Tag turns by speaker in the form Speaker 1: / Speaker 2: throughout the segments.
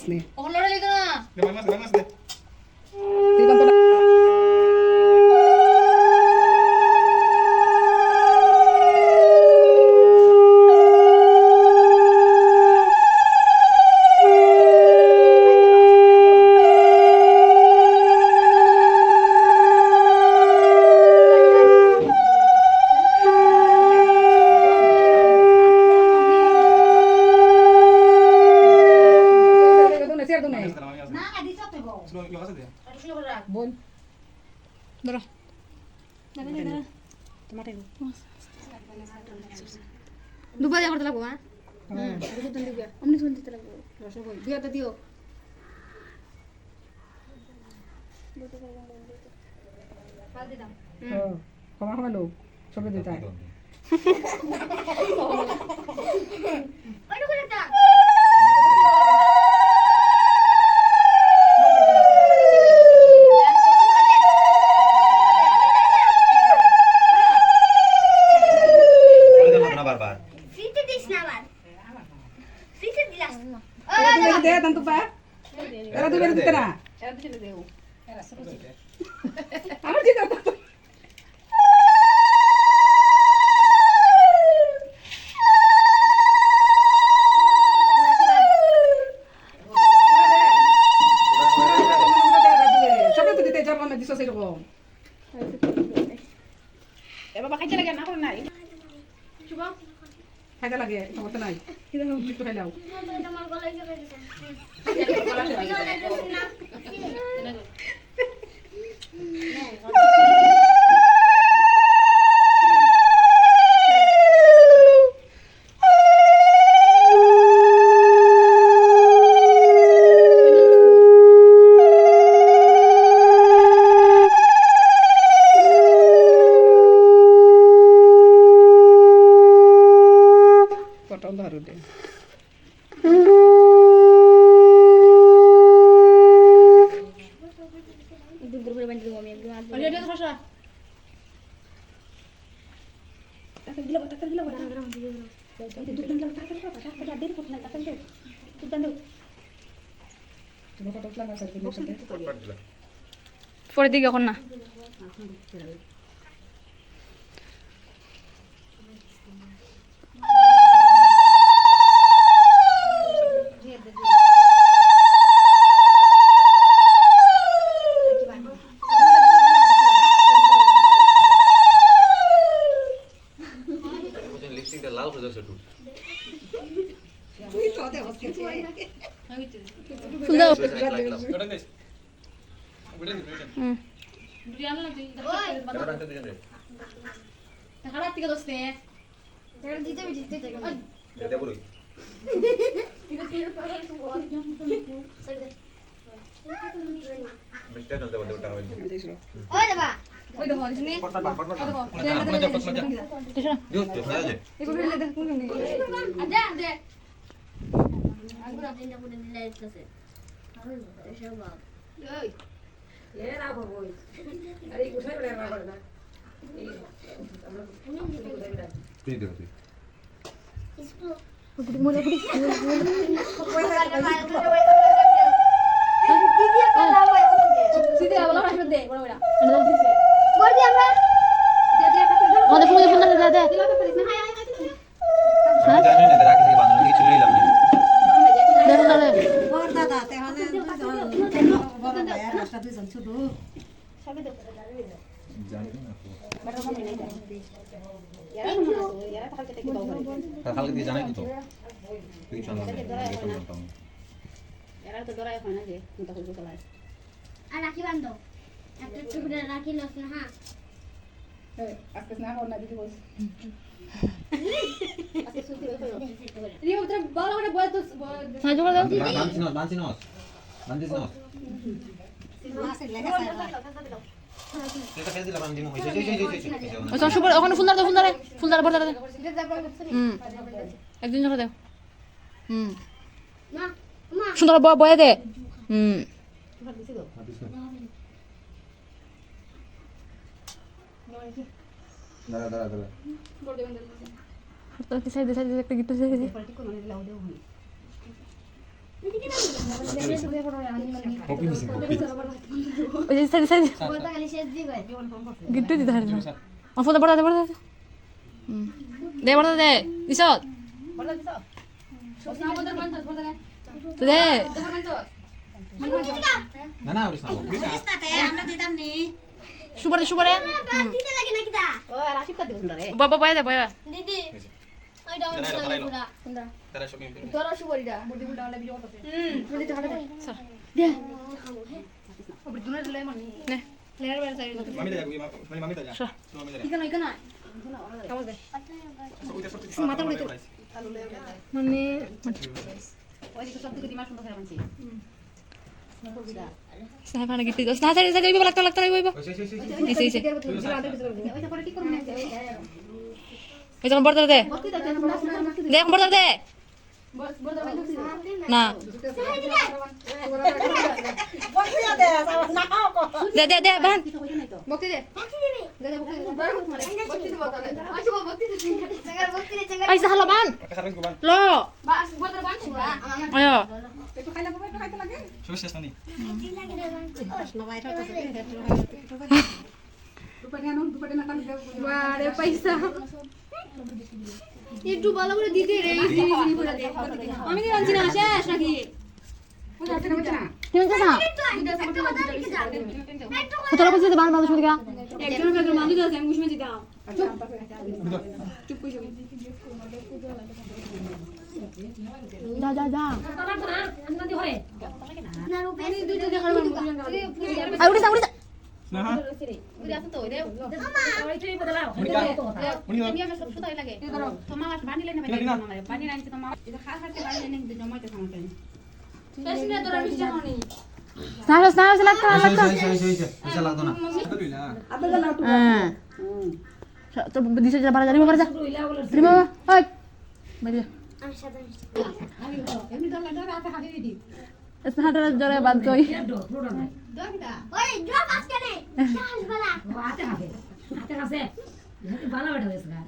Speaker 1: নি
Speaker 2: ওখানে লড়ে লিখো না
Speaker 3: দে মাছ দে
Speaker 1: দিগন্ত
Speaker 3: না আদি চতে গো স্লো কি আছে দে
Speaker 2: একটু শুনে করে রাখ
Speaker 1: বোন
Speaker 2: ধরো দাঁড়া
Speaker 1: টমাটো
Speaker 2: দুবার যা করতে লাগবো হ্যাঁ
Speaker 1: হ্যাঁ
Speaker 2: দুটো দিবে অমনি শুনতে দিতে লাগবো রসে বই দিওতে দিও পাল দিলাম
Speaker 1: কমা কমা লোক সবে দিতে
Speaker 2: ওইটুকু একটা
Speaker 3: বারবার
Speaker 4: ফ্রিতে দিস না আবার ফ্রিতে দিলাস
Speaker 1: দে তন্তু পা এরা দুবে দিতে না
Speaker 2: এরা দিতে দেও
Speaker 1: আমার দিতে সবে তো দিতে যাবো না দিছো সেরকম
Speaker 2: এবার বাকি চলে গেল না করে নাই শুভ
Speaker 1: খাইতে লাগে সমস্যা নাই একটু খাইলাও
Speaker 4: তোমার গলায় চলে গেছে
Speaker 1: পটল ধরু দে
Speaker 4: দুপুর করে বানিয়ে দেবো আমি একদম আজ
Speaker 2: অলরেডি খসা
Speaker 1: তুমি পটল লাগা সাথে সাথে
Speaker 2: পরে দিকে এখন না
Speaker 3: লিপস্টিকটা লাল হয়ে যাচ্ছে একটু
Speaker 1: তুই তো দে হচ্ছে
Speaker 2: ফুল দাও
Speaker 3: ওটা দেখ ওটা দেখ
Speaker 2: বিরিয়ানি না তুই
Speaker 3: ক্যামেরা আনতে দুজন রে
Speaker 2: খারাপ থেকে দোস্তে
Speaker 4: এটা দিতে দিতে
Speaker 3: দে বলুই মিস্টার জানতে বলতে ওটা হইছে
Speaker 4: ওই দেবা
Speaker 2: ওই দেখো দিছনি
Speaker 3: পটল পটল
Speaker 2: দিছো না
Speaker 3: দিও তো না যায়
Speaker 1: এগুলো হলে দেখ কোন নেই
Speaker 4: আদে আদে আগুরা দিনটা করে দিলে আসছে এসব বাপ
Speaker 2: ওই
Speaker 1: এ না বই আরে কোথায় বলে না করে না
Speaker 3: তুই দে তুই
Speaker 4: इसको
Speaker 2: মোলা গুড়ি
Speaker 4: দিদি কালা হয়
Speaker 2: সিধে বলা রাখবে দে বড় বড়
Speaker 4: বল দি আমরা দে দে কাছে দাও
Speaker 2: আমাদের ফুল ফুল দে দে
Speaker 4: দিলা কাছে না হাই হাই
Speaker 3: আমি জানি না রাখি থেকে বানানো কিছু লইলাম না
Speaker 2: দে ফুল দে
Speaker 1: বড় দাদা তে হলে বড় ভাইয়া রাস্তা দুইজন ছোট
Speaker 4: সবে দে
Speaker 3: জানি না
Speaker 2: ইয়ারা কালকে থেকে দাও করে
Speaker 3: কালকে দিয়ে জানাই তো তুই জানা না
Speaker 2: ইয়ারা তো দরাই হয় না যে মুতা হইব চলাই
Speaker 4: আর রাখি বান্ধো একটা টুকরা রাখি লস না হ্যাঁ
Speaker 1: আজকে না হল না দিদি বল
Speaker 2: আজকে সুতি হইলো রিও তোর বড় করে বল তো সাহায্য করে দাও
Speaker 3: বানছি নস
Speaker 1: মাসে লাগা সাইড
Speaker 3: এটা ফেলে দিলাম আমি দিমু হইছে
Speaker 2: ওই সুপার ওখানে ফুলদার বড় দাও একদিন করে দাও
Speaker 4: মা মা
Speaker 2: সুন্দর বয়ে দে
Speaker 3: দাঁড়া
Speaker 2: তো সাইড সাইড একটা gift side
Speaker 3: Kopi mesin kopi.
Speaker 5: ওই যে সাইড সাইড
Speaker 4: বলতে খালি শেষ দিবে
Speaker 5: গিট্টু দিতে হারে না আমার ফোন বড় বড় দে বড় দে দিছত তো দে
Speaker 3: Na na udah sama. Bisa.
Speaker 1: আমরা দিতাম নি
Speaker 5: সুপারে সুপারে
Speaker 4: দিতে লাগে নাকি দা
Speaker 2: ও আর আশিক কাটে সুন্দর রে
Speaker 5: বাবা বয়া দে বয়া
Speaker 4: দিদি ওই ডাউন করে পুরা
Speaker 3: Tara shopping.
Speaker 2: তোরা সুপারিটা বুদ্ধি বুদ্ধি হলে বিয়ে করতে বুদ্ধি তাহলে দে ওপরে দুনে দিলে মানে
Speaker 5: নে
Speaker 2: লেয়ার বের side
Speaker 3: Mami dah ya, mami dah ya. Mami dah.
Speaker 2: ইকানা ইকানা কামল দে
Speaker 3: Mata udah itu.
Speaker 5: মানে
Speaker 2: ওইদিকে সব থেকে দিমাগ সুন্দর করে মানছি
Speaker 5: সাহেব আনা গিট্টু না সাইড সাইড হইব লাগতা হইব
Speaker 3: Oh, sih.
Speaker 5: ইসে ইসে
Speaker 2: ওইটা করে কি করব না
Speaker 5: ওই যখন বড় দে
Speaker 2: বক্তি দাও না
Speaker 5: দে বড় দে
Speaker 2: বড়
Speaker 5: না
Speaker 1: বসিয়া দে না খাও কো
Speaker 5: দে বান
Speaker 2: বক্তি দে দে বক্তি বড় মারে বক্তি দে বক্তি আসো বক্তি দে চেঙ্গার বক্তি দে চেঙ্গার
Speaker 5: আইসা হালো বান
Speaker 3: Kasar kuban.
Speaker 5: লো
Speaker 2: বাস বড় বান ছিলা
Speaker 5: আয়
Speaker 1: একটু খাইলে হবে একটু খাইতে লাগে
Speaker 3: Sukses nih.
Speaker 1: নবাই তো দুপাটি না কাল দেব
Speaker 2: বারে পয়সা একটু ভালো করে দিতে রে জিনি করে দে আমি কি জানছি না শেষ নাকি
Speaker 5: তুমি জানা কত লোক আছে বান বান শুনগা
Speaker 2: একজন একজন মানুষ আছে আমি বুঝতে দাও চুপ কই যাবি
Speaker 5: যা
Speaker 4: না রূপে
Speaker 2: আমি দুইটা দেখার মান
Speaker 5: আই উড়ি যা
Speaker 3: Nah.
Speaker 2: বুঝি আছে তো রে
Speaker 3: Unika. Unika.
Speaker 2: আমি সব সুতাই লাগে
Speaker 1: তোমার বানি লাইনে ভাই বানি লাইনে তোমার এটা খা খাতে বানি লাইনে জমাইতে সামনে
Speaker 2: শেষ না তোরা মিষ্টি খাওনি
Speaker 5: স্নাস লাগতা
Speaker 3: Bisa lah tuh nah. Alhamdulillah.
Speaker 5: হ্যাঁ তো দিছে যা বাড়া যাবি বাড়া যা রিমা ওই মেরে
Speaker 4: আমি সাথে
Speaker 1: এমনি দল লাগা রাতে খাবি দিদি
Speaker 5: স্নাটার জরে বাদ কই
Speaker 1: দরটা
Speaker 4: ওই ড্রপ আজকে নেই চাল বালা
Speaker 2: ওটা শুনো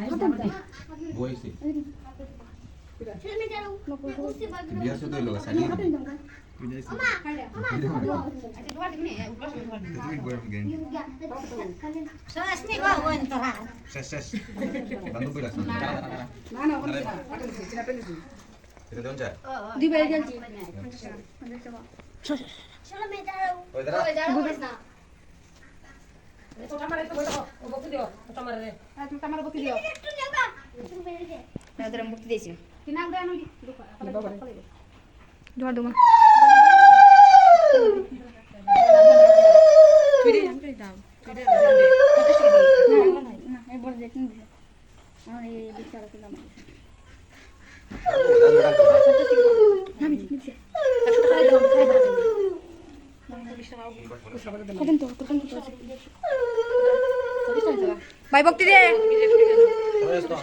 Speaker 3: Apa sih? Boy sih.
Speaker 4: ছেলে যাও বুঝতে পারবে
Speaker 3: Biar sudah lo kasih. Tidak sih.
Speaker 1: আচ্ছা দোয়া দিবি না উপবাস দোয়া দিবি
Speaker 3: Itu gue begini.
Speaker 1: সসনি বা ওন তোরা
Speaker 3: Ses. Bantu gue lah.
Speaker 1: না না ওন পাটল চিনা পেলি
Speaker 3: Kita tuh cak.
Speaker 2: দিবে গেলছি
Speaker 4: ছেলে মেয়ে যাও
Speaker 3: Oh, itu lah.
Speaker 2: ওই যাও বলিস না
Speaker 1: তুমি আমার বকি দিও
Speaker 4: একটু যাবা তুমি বেরিয়ে দে
Speaker 2: তাদের মুক্তি দিয়েছি
Speaker 1: কিনা উড়ে আনো
Speaker 5: জোয়া দমা ভাই বক্তি দে
Speaker 3: Terus tuh.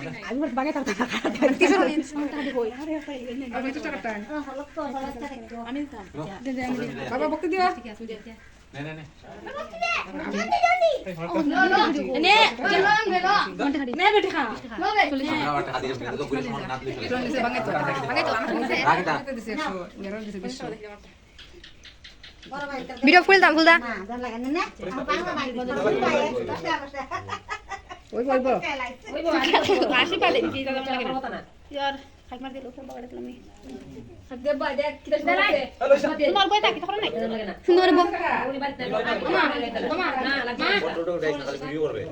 Speaker 1: বাবা বকি দিও
Speaker 3: Nih.
Speaker 5: নে
Speaker 2: নে বেটি খা
Speaker 3: Hati itu gue mau nanti.
Speaker 1: বাঙাই তো
Speaker 3: Rakita.
Speaker 1: দিছে 100 এর দিছে 200 বড় ভাই
Speaker 5: ভিডিও ফুল দাম
Speaker 1: না দর লাগে না পাঁচটা মাইল বদল ওই বল বল
Speaker 5: রাশি পালে কি দাম লাগে না
Speaker 2: यार খাই মার দিল উপর বাগাড়ে দিলাম দে বাই দেখ কি দাস
Speaker 5: তোমার বই থাকি তখন নাই সুন্দর বল
Speaker 3: Foto udah kali video korbe.